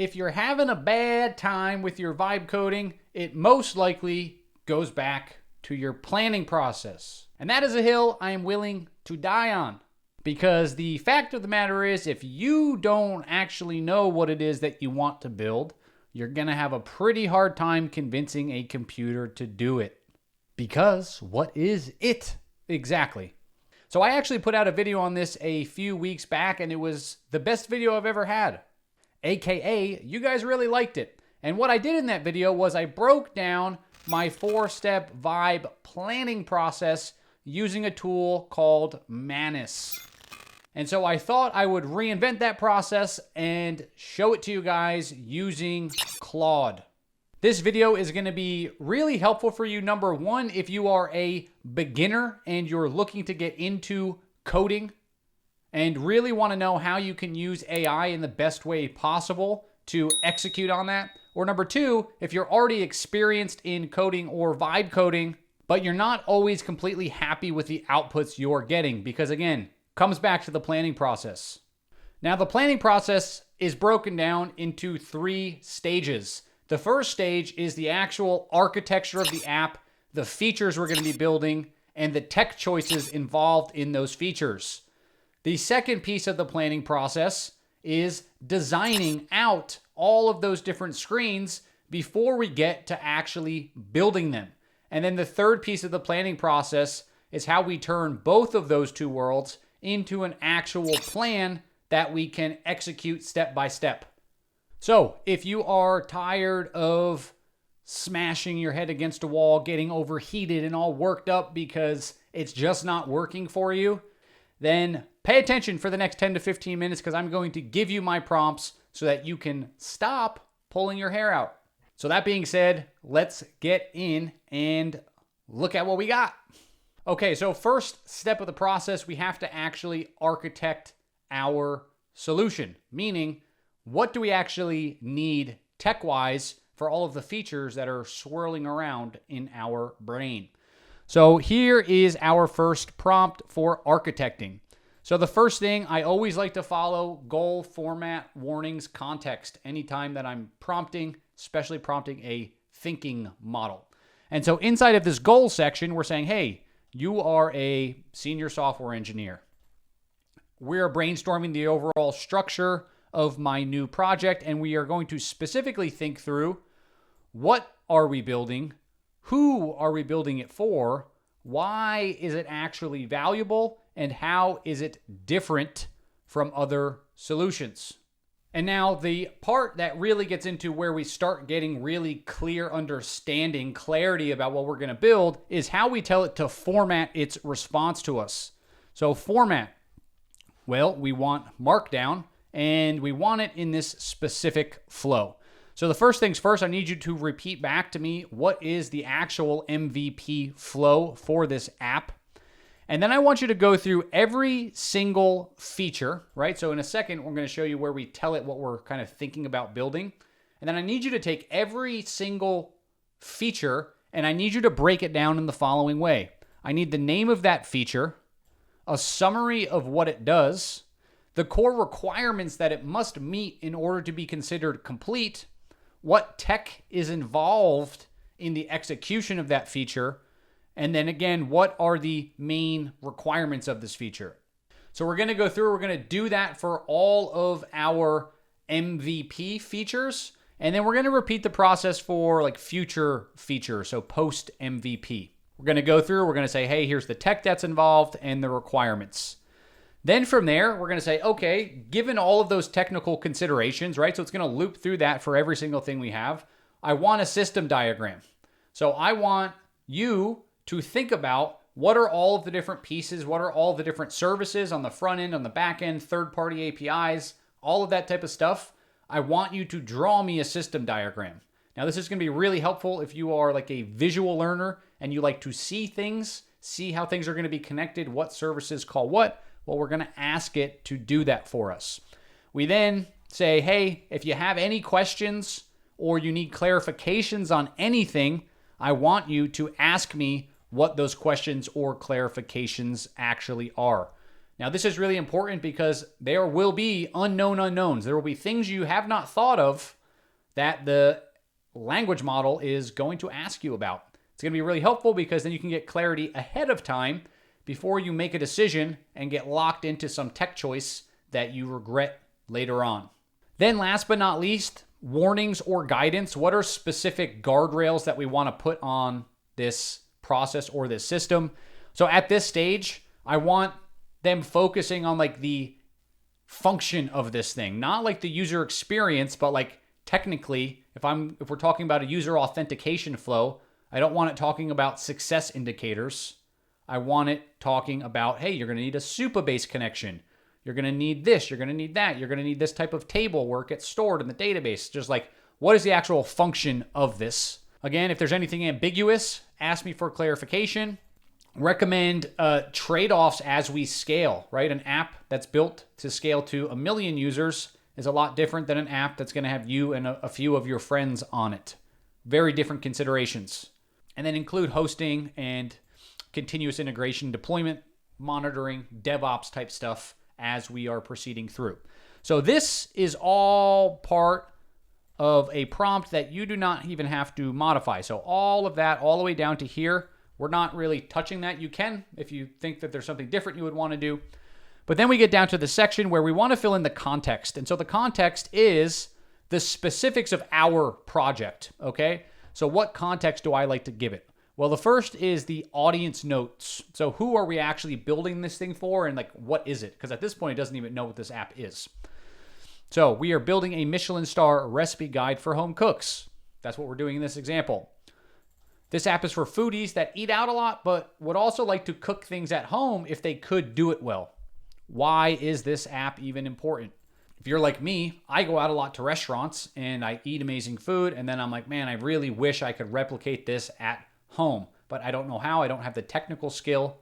if you're having a bad time with your vibe coding, it most likely goes back to your planning process. And that is a hill I am willing to die on. Because the fact of the matter is, if you don't actually know what it is that you want to build, you're going to have a pretty hard time convincing a computer to do it. Because what is it exactly? So I actually put out a video on this a few weeks back, and it was the best video I've ever had. AKA, you guys really liked it. And what I did in that video was I broke down my 4-step vibe planning process using a tool called Manus. And so I thought I would reinvent that process and show it to you guys using Claude. This video is going to be really helpful for you. Number one, if you are a beginner and you're looking to get into coding and really want to know how you can use AI in the best way possible to execute on that. Or number two, if you're already experienced in coding or vibe coding, but you're not always completely happy with the outputs you're getting, because again, comes back to the planning process. Now, the planning process is broken down into 3 stages. The first stage is the actual architecture of the app, the features we're going to be building, and the tech choices involved in those features. The second piece of the planning process is designing out all of those different screens before we get to actually building them. And then the third piece of the planning process is how we turn both of those 2 worlds into an actual plan that we can execute step by step. So if you are tired of smashing your head against a wall, getting overheated and all worked up because it's just not working for you, then pay attention for the next 10 to 15 minutes because I'm going to give you my prompts so that you can stop pulling your hair out. So that being said, let's get in and look at what we got. Okay, so first step of the process, we have to actually architect our solution, meaning what do we actually need tech-wise for all of the features that are swirling around in our brain. So here is our first prompt for architecting. So the first thing, I always like to follow goal, format, warnings, context anytime that I'm prompting, especially prompting a thinking model. And so inside of this goal section, we're saying, hey, you are a senior software engineer. We're brainstorming the overall structure of my new project, and we are going to specifically think through what are we building, who are we building it for, why is it actually valuable, and how is it different from other solutions. And now the part that really gets into where we start getting really clear understanding, clarity about what we're going to build is how we tell it to format its response to us. So format, well, we want Markdown and we want it in this specific flow. So the first things first, I need you to repeat back to me what is the actual MVP flow for this app. And then I want you to go through every single feature, right? So in a second, we're going to show you where we tell it what we're kind of thinking about building. And then I need you to take every single feature and I need you to break it down in the following way. I need the name of that feature, a summary of what it does, the core requirements that it must meet in order to be considered complete, what tech is involved in the execution of that feature, and then again, what are the main requirements of this feature? So we're going to go through, we're going to do that for all of our MVP features, and then we're going to repeat the process for like future features, so post MVP. We're going to go through, we're going to say, hey, here's the tech that's involved and the requirements. Then from there, we're going to say, okay, given all of those technical considerations, right? So it's going to loop through that for every single thing we have. I want a system diagram. So I want you to think about what are all of the different pieces, what are all the different services on the front end, on the back end, third-party APIs, all of that type of stuff. I want you to draw me a system diagram. Now, this is going to be really helpful if you are like a visual learner and you like to see things, see how things are going to be connected, what services call what. Well, we're going to ask it to do that for us. We then say, hey, if you have any questions or you need clarifications on anything, I want you to ask me what those questions or clarifications actually are. Now, this is really important because there will be unknown unknowns. There will be things you have not thought of that the language model is going to ask you about. It's going to be really helpful because then you can get clarity ahead of time before you make a decision and get locked into some tech choice that you regret later on. Then last but not least, warnings or guidance. What are specific guardrails that we want to put on this process or this system? So at this stage, I want them focusing on like the function of this thing, not like the user experience, but like technically, if we're talking about a user authentication flow, I don't want it talking about success indicators. I want it talking about, hey, you're going to need a Supabase connection. You're going to need this. You're going to need that. You're going to need this type of table where it gets stored in the database. Just like, what is the actual function of this? Again, if there's anything ambiguous, ask me for clarification. Recommend trade-offs as we scale, right? An app that's built to scale to 1 million users is a lot different than an app that's going to have you and a few of your friends on it. Very different considerations. And then include hosting and continuous integration, deployment, monitoring, DevOps type stuff as we are proceeding through. So this is all part of a prompt that you do not even have to modify. So all of that, all the way down to here, we're not really touching that. You can, if you think that there's something different you would want to do. But then we get down to the section where we want to fill in the context. And so the context is the specifics of our project, okay? So what context do I like to give it? Well, the first is the audience notes. So who are we actually building this thing for, and like what is it? Because at this point, it doesn't even know what this app is. So we are building a Michelin star recipe guide for home cooks. That's what we're doing in this example. This app is for foodies that eat out a lot, but would also like to cook things at home if they could do it well. Why is this app even important? If you're like me, I go out a lot to restaurants and I eat amazing food, and then I'm like, man, I really wish I could replicate this at home, but I don't know how. I don't have the technical skill.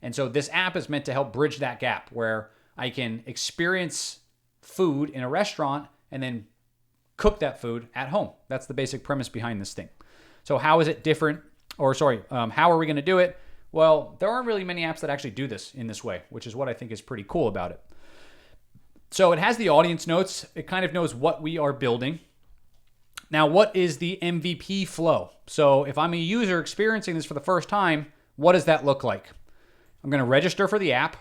And so this app is meant to help bridge that gap where I can experience food in a restaurant and then cook that food at home. That's the basic premise behind this thing. So how is it different? How are we going to do it? Well, there aren't really many apps that actually do this in this way, which is what I think is pretty cool about it. So it has the audience notes. It kind of knows what we are building. Now, what is the MVP flow? So if I'm a user experiencing this for the first time, what does that look like? I'm going to register for the app.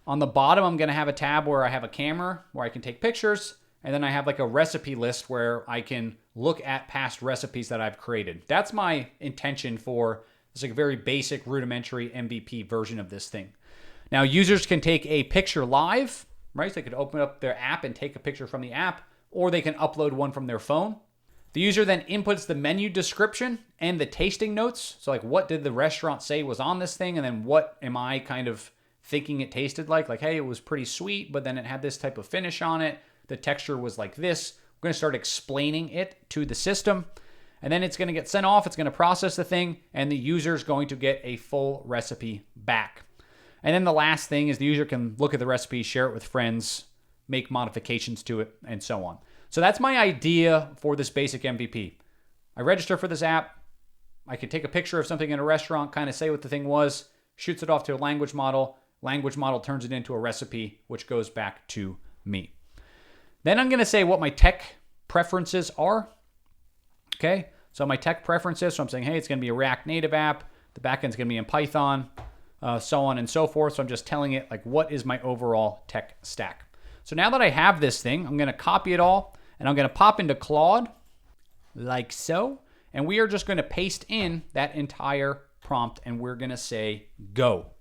On the bottom, I'm going to have a tab where I have a camera where I can take pictures. And then I have like a recipe list where I can look at past recipes that I've created. That's my intention for this like very basic rudimentary MVP version of this thing. Now, users can take a picture live, right? So they could open up their app and take a picture from the app, or they can upload one from their phone. The user then inputs the menu description and the tasting notes. So like, what did the restaurant say was on this thing? And then what am I kind of thinking it tasted like? Like, hey, it was pretty sweet, but then it had this type of finish on it. The texture was like this. We're going to start explaining it to the system. And then it's going to get sent off. It's going to process the thing. And the user is going to get a full recipe back. And then the last thing is the user can look at the recipe, share it with friends, make modifications to it, and so on. So that's my idea for this basic MVP. I register for this app. I can take a picture of something in a restaurant, kind of say what the thing was, shoots it off to a language model. Language model turns it into a recipe, which goes back to me. Then I'm going to say what my tech preferences are. Okay, so my tech preferences, so I'm saying, hey, it's going to be a React Native app. The backend's going to be in Python, so on and so forth. So I'm just telling it, like, what is my overall tech stack? So now that I have this thing, I'm going to copy it all, and I'm going to pop into Claude, like so. And we are just going to paste in that entire prompt, and we're going to say, go.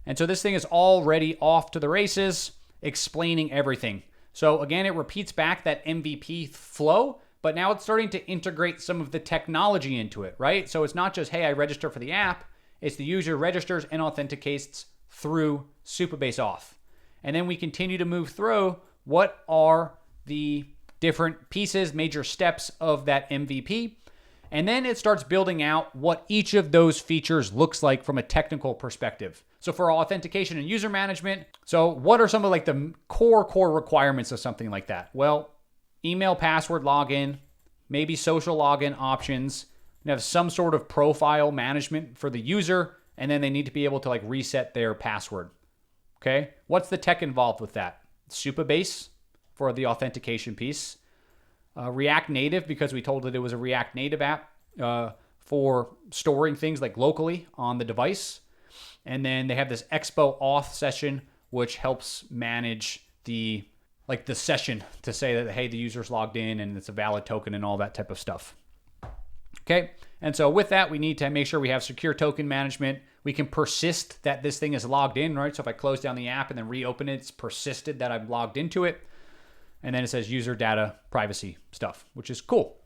And so this thing is already off to the races, explaining everything. So again, it repeats back that MVP flow, but now it's starting to integrate some of the technology into it, right? So it's not just, hey, I register for the app. It's the user registers and authenticates through Supabase auth. And then we continue to move through what are the different pieces, major steps of that MVP. And then it starts building out what each of those features looks like from a technical perspective. So for authentication and user management, so what are some of like the core requirements of something like that? Well, email, password, login, maybe social login options, and have some sort of profile management for the user, and then they need to be able to like reset their password. Okay, what's the tech involved with that? Supabase for the authentication piece. React Native, because we told it was a React Native app for storing things like locally on the device. And then they have this Expo auth session, which helps manage the session to say that, hey, the user's logged in and it's a valid token and all that type of stuff. Okay, and so with that, we need to make sure we have secure token management. We can persist that this thing is logged in, right? So if I close down the app and then reopen it, it's persisted that I've logged into it. And then it says user data privacy stuff, which is cool.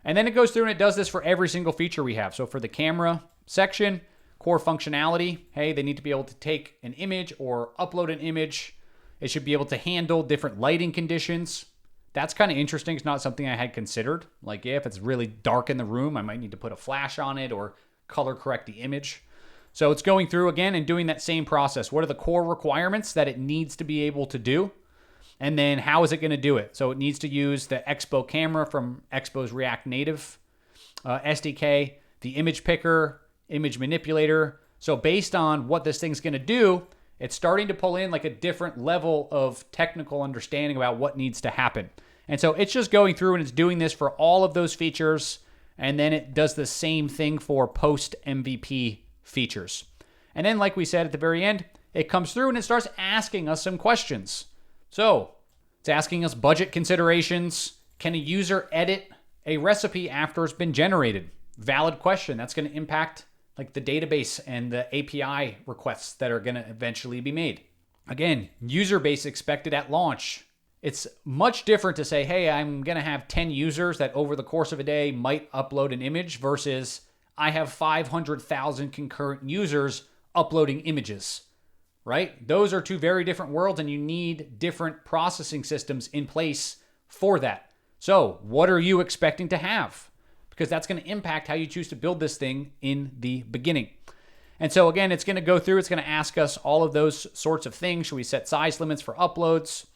And then it goes through and it does this for every single feature we have. So for the camera section, core functionality, hey, they need to be able to take an image or upload an image. It should be able to handle different lighting conditions. That's kind of interesting. It's not something I had considered. Like, yeah, if it's really dark in the room, I might need to put a flash on it or color correct the image. So it's going through again and doing that same process. What are the core requirements that it needs to be able to do? And then how is it going to do it? So it needs to use the Expo camera from Expo's React Native SDK, the image picker, image manipulator. So based on what this thing's going to do, it's starting to pull in like a different level of technical understanding about what needs to happen. And so it's just going through and it's doing this for all of those features. And then it does the same thing for post MVP features. And then, like we said at the very end, it comes through and it starts asking us some questions. So it's asking us budget considerations. Can a user edit a recipe after it's been generated? Valid question. That's going to impact like the database and the API requests that are going to eventually be made. Again, user base expected at launch. It's much different to say, hey, I'm going to have 10 users that over the course of a day might upload an image versus I have 500,000 concurrent users uploading images, right? Those are two very different worlds and you need different processing systems in place for that. So what are you expecting to have? Because that's going to impact how you choose to build this thing in the beginning. And so again, it's going to go through, it's going to ask us all of those sorts of things. Should we set size limits for uploads?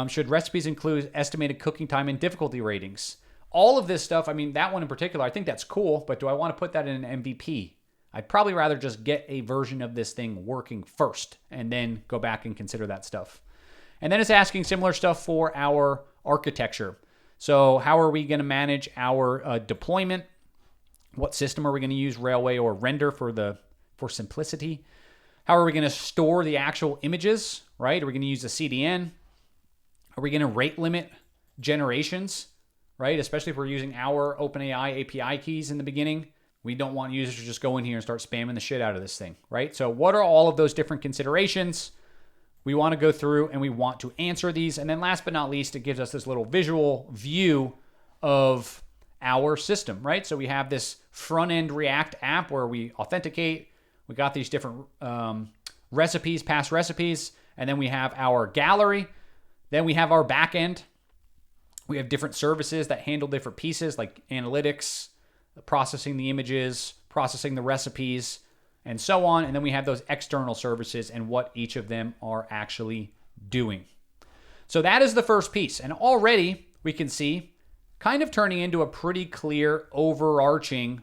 Should recipes include estimated cooking time and difficulty ratings? All of this stuff, I mean, that one in particular, I think that's cool, but do I want to put that in an MVP? I'd probably rather just get a version of this thing working first and then go back and consider that stuff. And then it's asking similar stuff for our architecture. So how are we going to manage our deployment? What system are we going to use, Railway or Render for simplicity? How are we going to store the actual images, right? Are we going to use a CDN? Are we going to rate limit generations, right? Especially if we're using our OpenAI API keys in the beginning. We don't want users to just go in here and start spamming the shit out of this thing, right? So what are all of those different considerations? We want to go through and we want to answer these. And then last but not least, it gives us this little visual view of our system, right? So we have this front-end React app where we authenticate. We got these different recipes, past recipes. And then we have our gallery. Then we have our backend. We have different services that handle different pieces like analytics, processing the images, processing the recipes, and so on. And then we have those external services and what each of them are actually doing. So that is the first piece. And already we can see kind of turning into a pretty clear overarching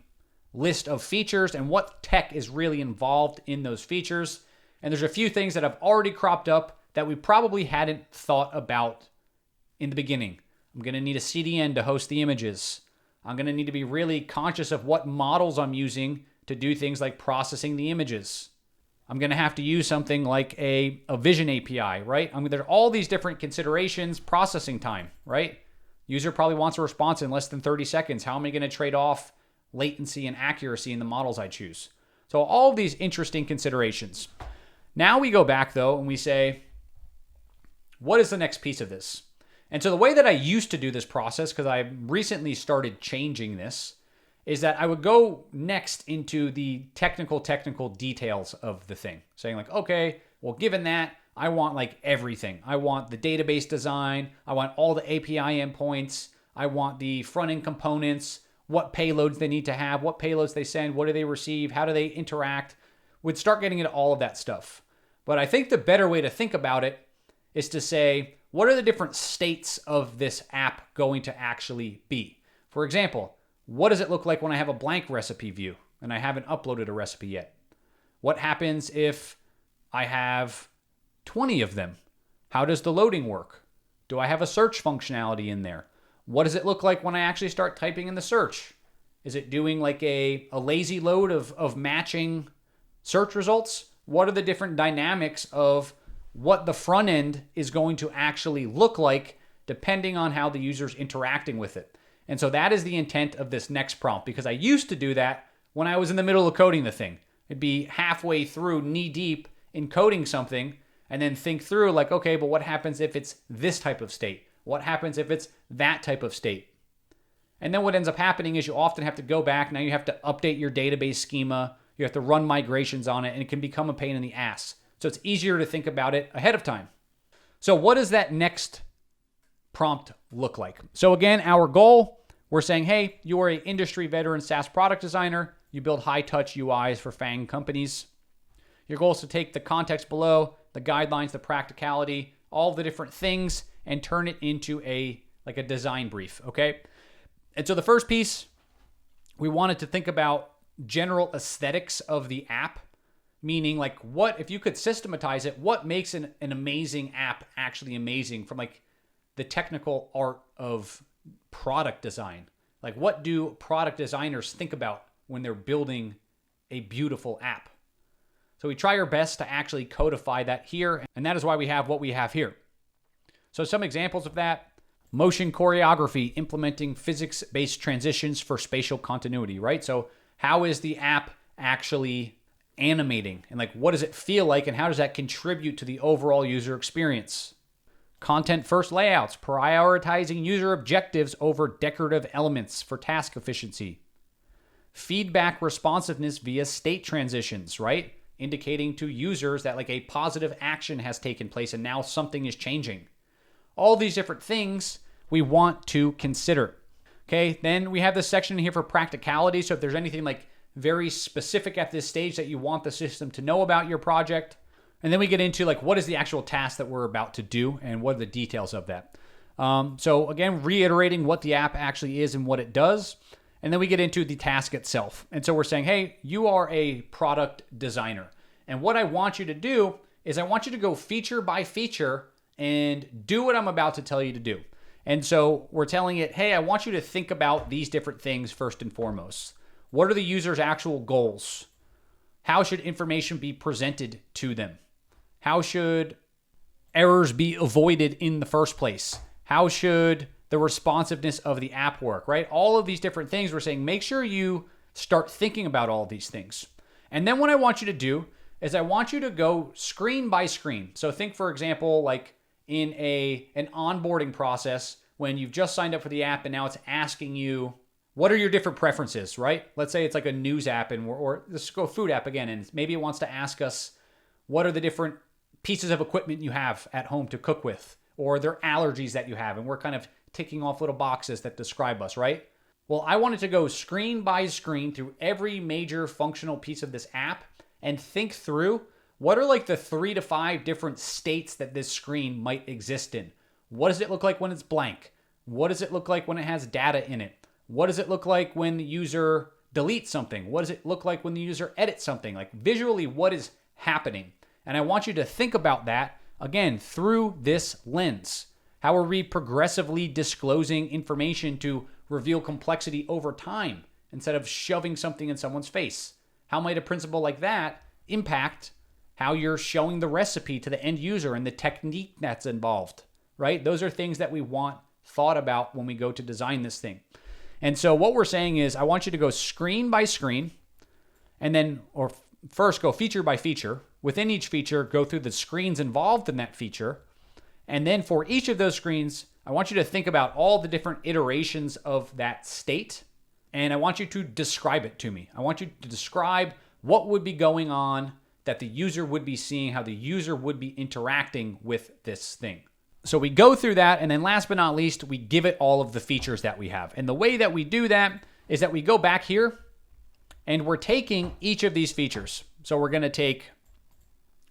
list of features and what tech is really involved in those features. And there's a few things that have already cropped up that we probably hadn't thought about in the beginning. I'm going to need a CDN to host the images. I'm going to need to be really conscious of what models I'm using to do things like processing the images. I'm going to have to use something like a Vision API, right? There are all these different considerations, processing time, right? User probably wants a response in less than 30 seconds. How am I going to trade off latency and accuracy in the models I choose? So all of these interesting considerations. Now we go back though and we say, what is the next piece of this? And so the way that I used to do this process, because I recently started changing this, is that I would go next into the technical details of the thing. Saying like, okay, well, given that, I want like everything. I want the database design. I want all the API endpoints. I want the front-end components, what payloads they need to have, what payloads they send, what do they receive, how do they interact. We'd start getting into all of that stuff. But I think the better way to think about it is to say, what are the different states of this app going to actually be? For example, what does it look like when I have a blank recipe view and I haven't uploaded a recipe yet? What happens if I have 20 of them. How does the loading work? Do I have a search functionality in there? What does it look like when I actually start typing in the search? Is it doing like a lazy load of matching search results? What are the different dynamics of what the front end is going to actually look like depending on how the user's interacting with it? And so that is the intent of this next prompt, because I used to do that when I was in the middle of coding the thing. It'd be halfway through, knee deep in coding something, and then think through like, okay, but what happens if it's this type of state? What happens if it's that type of state? And then what ends up happening is you often have to go back. Now you have to update your database schema. You have to run migrations on it, and it can become a pain in the ass. So it's easier to think about it ahead of time. So what does that next prompt look like? So again, our goal, we're saying, hey, you are an industry veteran SaaS product designer. You build high-touch UIs for FANG companies. Your goal is to take the context below, the guidelines, the practicality, all the different things, and turn it into a design brief, okay? And so the first piece, we wanted to think about general aesthetics of the app, meaning like what, if you could systematize it, what makes an amazing app actually amazing from like the technical art of product design? Like what do product designers think about when they're building a beautiful app? So we try our best to actually codify that here, and that is why we have what we have here. So some examples of that: motion choreography, implementing physics-based transitions for spatial continuity, right? So how is the app actually animating, and like what does it feel like, and how does that contribute to the overall user experience? Content-first layouts, prioritizing user objectives over decorative elements for task efficiency. Feedback responsiveness via state transitions, right? Indicating to users that like a positive action has taken place and now something is changing. All these different things we want to consider. Okay, then we have this section here for practicality. So if there's anything like very specific at this stage that you want the system to know about your project. And then we get into like what is the actual task that we're about to do and what are the details of that. So again, reiterating what the app actually is and what it does. And then we get into the task itself. And so we're saying, hey, you are a product designer. And what I want you to do is I want you to go feature by feature and do what I'm about to tell you to do. And so we're telling it, hey, I want you to think about these different things first and foremost. What are the user's actual goals? How should information be presented to them? How should errors be avoided in the first place? How should the responsiveness of the app work, right? All of these different things, we're saying, make sure you start thinking about all of these things. And then what I want you to do is I want you to go screen by screen. So think, for example, like in an onboarding process when you've just signed up for the app and now it's asking you, what are your different preferences, right? Let's say it's like a news app or let's go food app again, and maybe it wants to ask us, what are the different pieces of equipment you have at home to cook with, or their allergies that you have, and we're kind of ticking off little boxes that describe us, right? Well, I wanted to go screen by screen through every major functional piece of this app and think through what are like the 3 to 5 different states that this screen might exist in. What does it look like when it's blank? What does it look like when it has data in it? What does it look like when the user deletes something? What does it look like when the user edits something? Like visually, what is happening? And I want you to think about that, again, through this lens. How are we progressively disclosing information to reveal complexity over time instead of shoving something in someone's face? How might a principle like that impact how you're showing the recipe to the end user and the technique that's involved, right? Those are things that we want thought about when we go to design this thing. And so what we're saying is I want you to go screen by screen and then, or first go feature by feature. Within each feature, go through the screens involved in that feature. And then for each of those screens, I want you to think about all the different iterations of that state. And I want you to describe it to me. I want you to describe what would be going on that the user would be seeing, how the user would be interacting with this thing. So we go through that, and then last but not least, we give it all of the features that we have. And the way that we do that is that we go back here, and we're taking each of these features. So we're going to take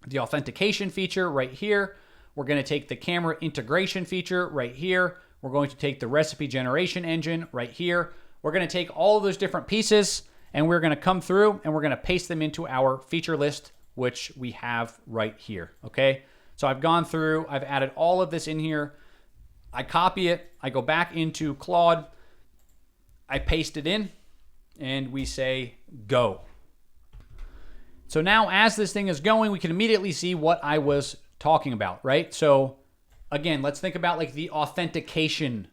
the authentication feature right here. We're going to take the camera integration feature right here. We're going to take the recipe generation engine right here. We're going to take all of those different pieces, and we're going to come through, and we're going to paste them into our feature list, which we have right here, okay? So I've gone through, I've added all of this in here. I copy it, I go back into Claude, I paste it in, and we say go. So now as this thing is going, we can immediately see what I was talking about, right? So again, let's think about like the authentication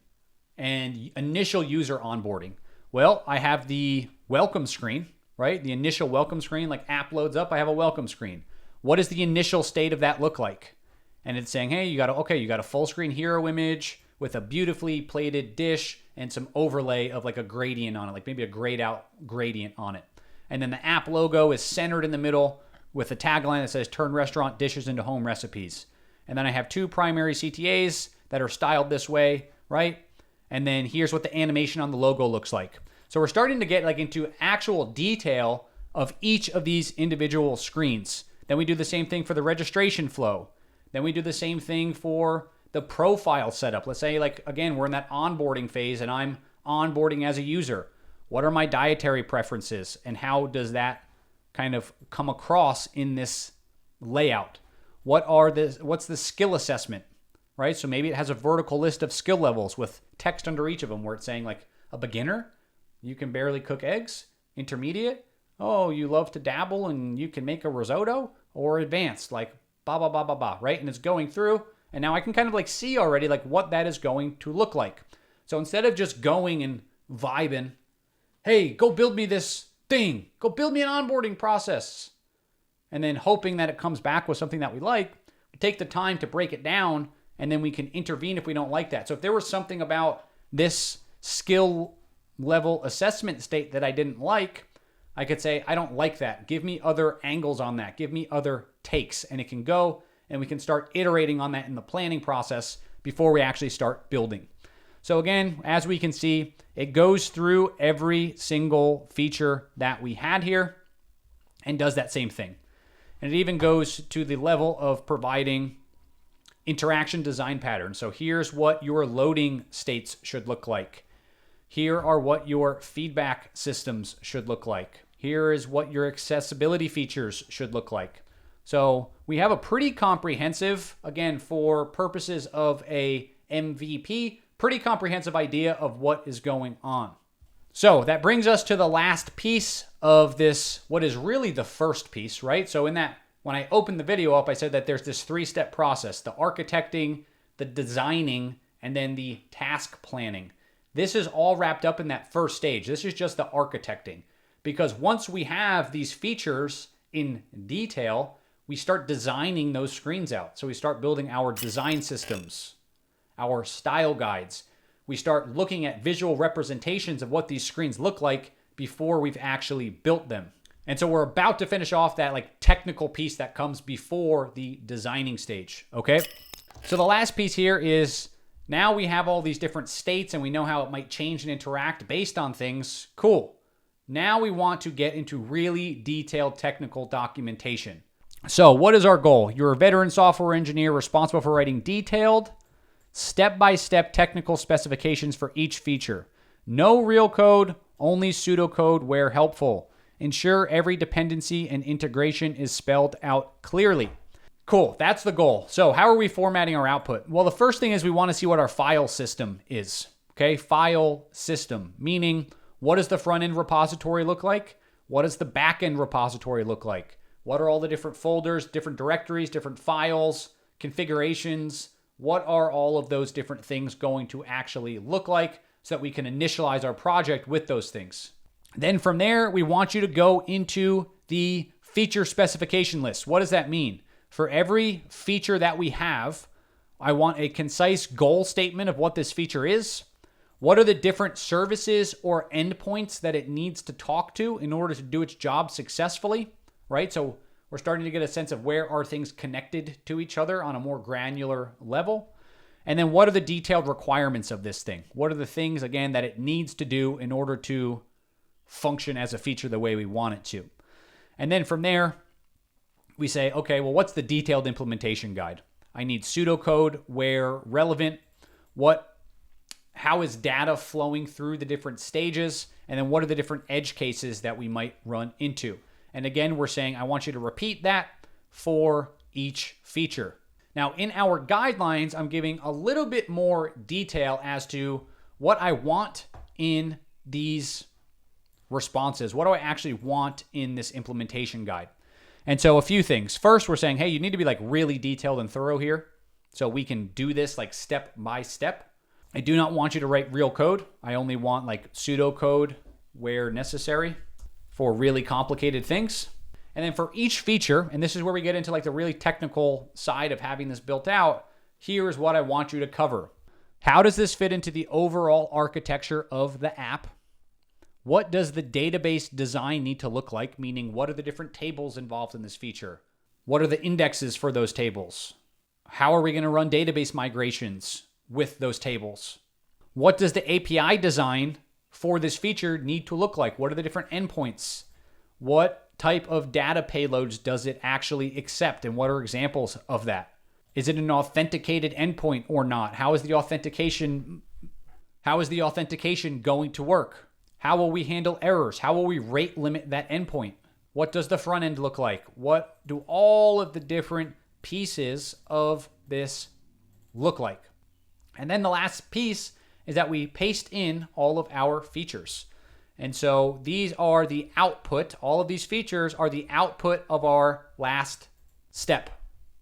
and initial user onboarding. Well, I have the welcome screen, right? The initial welcome screen, like app loads up, I have a welcome screen. What does the initial state of that look like? And it's saying, hey, you got a full screen hero image with a beautifully plated dish and some overlay of like a gradient on it, like maybe a grayed out gradient on it. And then the app logo is centered in the middle with a tagline that says turn restaurant dishes into home recipes. And then I have two primary CTAs that are styled this way, right? And then here's what the animation on the logo looks like. So we're starting to get like into actual detail of each of these individual screens. Then we do the same thing for the registration flow. Then we do the same thing for the profile setup. Let's say like, again, we're in that onboarding phase and I'm onboarding as a user. What are my dietary preferences and how does that kind of come across in this layout? What's the skill assessment, right? So maybe it has a vertical list of skill levels with text under each of them where it's saying like a beginner, you can barely cook eggs, intermediate, oh, you love to dabble and you can make a risotto, or advanced, like blah, blah, blah, blah, blah, right? And it's going through, and now I can kind of like see already like what that is going to look like. So instead of just going and vibing, hey, go build me this thing, go build me an onboarding process, and then hoping that it comes back with something that we like, we take the time to break it down, and then we can intervene if we don't like that. So if there was something about this skill level assessment state that I didn't like, I could say, I don't like that. Give me other angles on that. Give me other takes. And it can go, and we can start iterating on that in the planning process before we actually start building. So again, as we can see, it goes through every single feature that we had here and does that same thing. And it even goes to the level of providing interaction design patterns. So here's what your loading states should look like. Here are what your feedback systems should look like. Here is what your accessibility features should look like. So we have a pretty comprehensive, again, for purposes of a MVP, pretty comprehensive idea of what is going on. So that brings us to the last piece of this, what is really the first piece, right? So in that, when I opened the video up, I said that there's this 3-step process, the architecting, the designing, and then the task planning. This is all wrapped up in that first stage. This is just the architecting. Because once we have these features in detail, we start designing those screens out. So we start building our design systems, our style guides. We start looking at visual representations of what these screens look like before we've actually built them. And so we're about to finish off that like technical piece that comes before the designing stage, okay? So the last piece here is now we have all these different states and we know how it might change and interact based on things. Cool. Now we want to get into really detailed technical documentation. So what is our goal? You're a veteran software engineer responsible for writing detailed, step-by-step technical specifications for each feature. No real code, only pseudocode where helpful. Ensure every dependency and integration is spelled out clearly. Cool, that's the goal. So how are we formatting our output? Well, the first thing is we want to see what our file system is. Okay, file system, meaning what does the front-end repository look like? What does the back-end repository look like? What are all the different folders, different directories, different files, configurations? What are all of those different things going to actually look like so that we can initialize our project with those things? Then from there, we want you to go into the feature specification list. What does that mean? For every feature that we have, I want a concise goal statement of what this feature is. What are the different services or endpoints that it needs to talk to in order to do its job successfully, right? So we're starting to get a sense of where are things connected to each other on a more granular level. And then what are the detailed requirements of this thing? What are the things, again, that it needs to do in order to function as a feature the way we want it to? And then from there, we say, okay, well, what's the detailed implementation guide? I need pseudocode where relevant. How is data flowing through the different stages? And then what are the different edge cases that we might run into? And again, we're saying, I want you to repeat that for each feature. Now, in our guidelines, I'm giving a little bit more detail as to what I want in these responses. What do I actually want in this implementation guide? And so a few things. First, we're saying, hey, you need to be like really detailed and thorough here so we can do this like step by step. I do not want you to write real code. I only want like pseudocode where necessary for really complicated things. And then for each feature, and this is where we get into like the really technical side of having this built out, here's what I want you to cover. How does this fit into the overall architecture of the app? What does the database design need to look like? Meaning, what are the different tables involved in this feature? What are the indexes for those tables? How are we going to run database migrations with those tables? What does the API design for this feature need to look like? What are the different endpoints? What type of data payloads does it actually accept? And what are examples of that? Is it an authenticated endpoint or not? How is the authentication going to work? How will we handle errors? How will we rate limit that endpoint? What does the front end look like? What do all of the different pieces of this look like? And then the last piece is that we paste in all of our features. And so these are the output. All of these features are the output of our last step.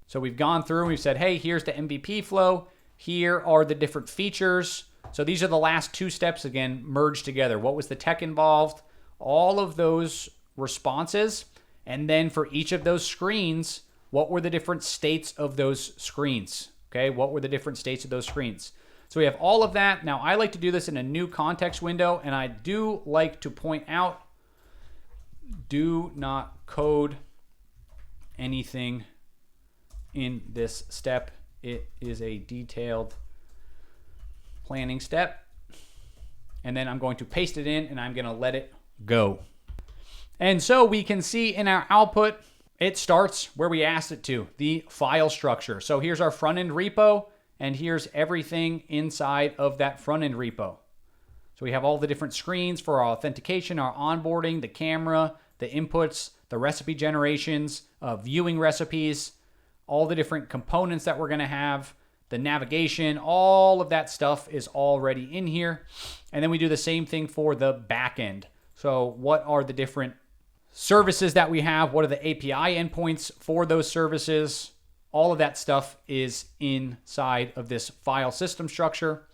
So we've gone through and we've said, hey, here's the MVP flow. Here are the different features. So these are the last two steps, again, merged together. What was the tech involved? All of those responses. And then for each of those screens, what were the different states of those screens? Okay, what were the different states of those screens? So we have all of that. Now, I like to do this in a new context window, and I do like to point out, do not code anything in this step. It is a detailed planning step. And then I'm going to paste it in, and I'm going to let it go. And so we can see in our output, it starts where we asked it to, the file structure. So here's our front-end repo, and here's everything inside of that front-end repo. So we have all the different screens for our authentication, our onboarding, the camera, the inputs, the recipe generations, viewing recipes, all the different components that we're going to have, the navigation, all of that stuff is already in here. And then we do the same thing for the back end. So what are the different services that we have? What are the API endpoints for those services? All of that stuff is inside of this file system structure.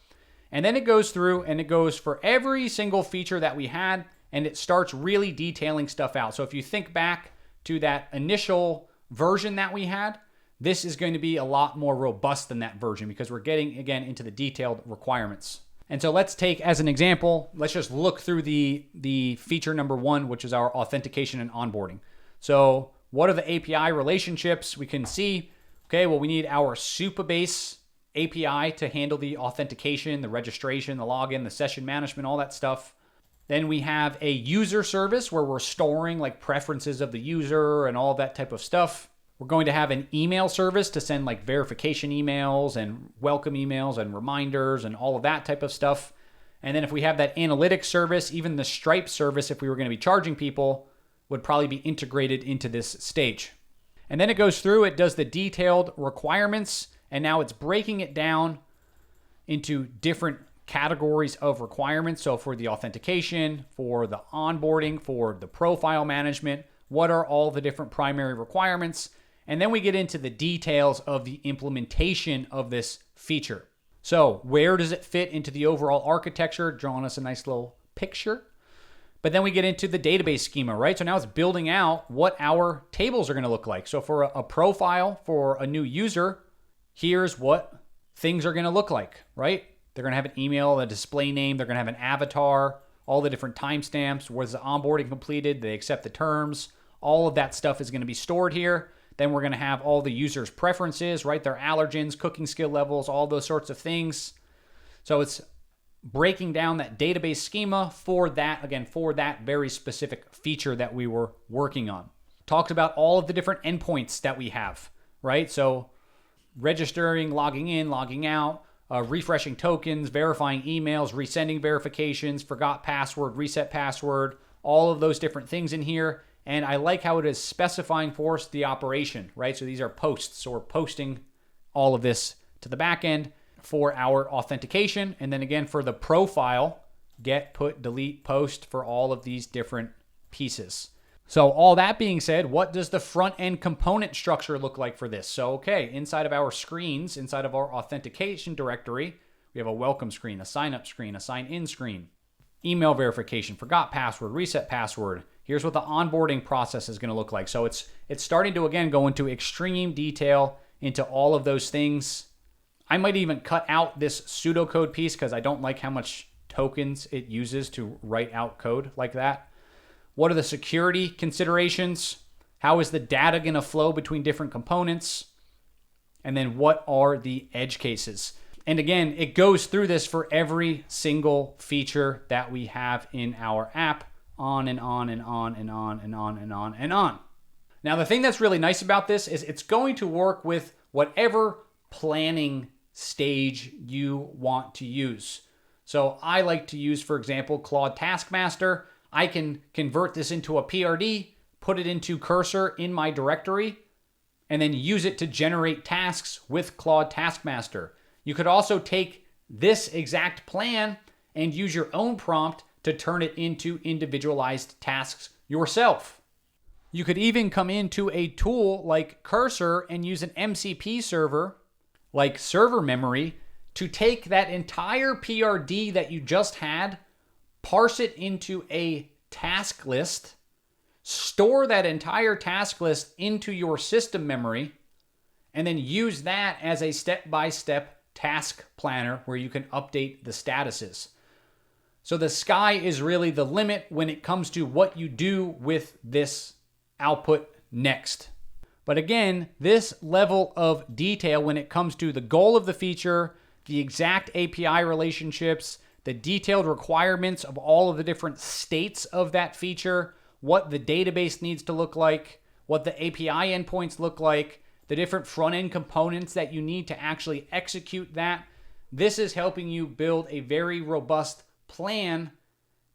And then it goes through and it goes for every single feature that we had, and it starts really detailing stuff out. So if you think back to that initial version that we had, this is going to be a lot more robust than that version because we're getting, again, into the detailed requirements. And so let's take as an example, let's just look through the feature number one, which is our authentication and onboarding. So what are the API relationships? We can see, okay, well, we need our Supabase API to handle the authentication, the registration, the login, the session management, all that stuff. Then we have a user service where we're storing like preferences of the user and all that type of stuff. We're going to have an email service to send like verification emails and welcome emails and reminders and all of that type of stuff. And then if we have that analytics service, even the Stripe service, if we were going to be charging people, would probably be integrated into this stage. And then it goes through, it does the detailed requirements, and now it's breaking it down into different categories of requirements. So for the authentication, for the onboarding, for the profile management, what are all the different primary requirements? And then we get into the details of the implementation of this feature. So where does it fit into the overall architecture? Drawing us a nice little picture. But then we get into the database schema, right? So now it's building out what our tables are going to look like. So for a profile for a new user, here's what things are going to look like, right? They're going to have an email, a display name. They're going to have an avatar, all the different timestamps. Was the onboarding completed? They accept the terms. All of that stuff is going to be stored here. Then we're going to have all the user's preferences, right? Their allergens, cooking skill levels, all those sorts of things. So it's breaking down that database schema for that, again, for that very specific feature that we were working on. Talked about all of the different endpoints that we have, right? So registering, logging in, logging out, refreshing tokens, verifying emails, resending verifications, forgot password, reset password, all of those different things in here. And I like how it is specifying for us the operation, right? So these are posts, so we're posting all of this to the back end for our authentication. And then again, for the profile, get, put, delete, post for all of these different pieces. So all that being said, what does the front end component structure look like for this? So, okay, inside of our screens, inside of our authentication directory, we have a welcome screen, a sign up screen, a sign in screen, email verification, forgot password, reset password. Here's what the onboarding process is going to look like. So it's starting to, again, go into extreme detail into all of those things. I might even cut out this pseudocode piece because I don't like how much tokens it uses to write out code like that. What are the security considerations? How is the data going to flow between different components? And then what are the edge cases? And again, it goes through this for every single feature that we have in our app, on and on and on and on and on and on and on. Now, the thing that's really nice about this is it's going to work with whatever planning stage you want to use. So I like to use, for example, Claude Taskmaster. I can convert this into a PRD, put it into Cursor in my directory, and then use it to generate tasks with Claude Taskmaster. You could also take this exact plan and use your own prompt to turn it into individualized tasks yourself. You could even come into a tool like Cursor and use an MCP server, like server memory, to take that entire PRD that you just had, parse it into a task list, store that entire task list into your system memory, and then use that as a step-by-step task planner where you can update the statuses. So the sky is really the limit when it comes to what you do with this output next. But again, this level of detail when it comes to the goal of the feature, the exact API relationships, the detailed requirements of all of the different states of that feature, what the database needs to look like, what the API endpoints look like, the different front-end components that you need to actually execute that. This is helping you build a very robust plan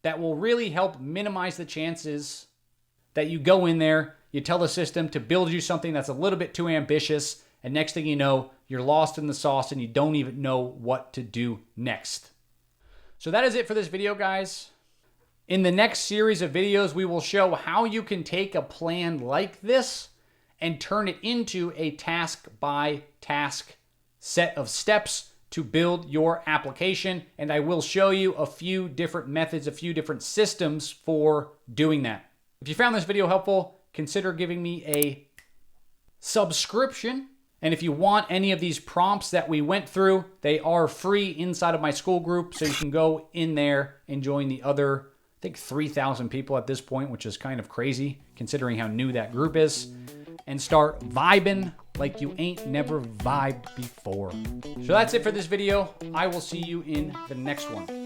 that will really help minimize the chances that you go in there, you tell the system to build you something that's a little bit too ambitious, and next thing you know, you're lost in the sauce and you don't even know what to do next. So that is it for this video, guys. In the next series of videos, we will show how you can take a plan like this and turn it into a task-by-task set of steps to build your application. And I will show you a few different methods, a few different systems for doing that. If you found this video helpful, consider giving me a subscription. And if you want any of these prompts that we went through, they are free inside of my school group. So you can go in there and join the other, I think 3,000 people at this point, which is kind of crazy considering how new that group is, and start vibing like you ain't never vibed before. So that's it for this video. I will see you in the next one.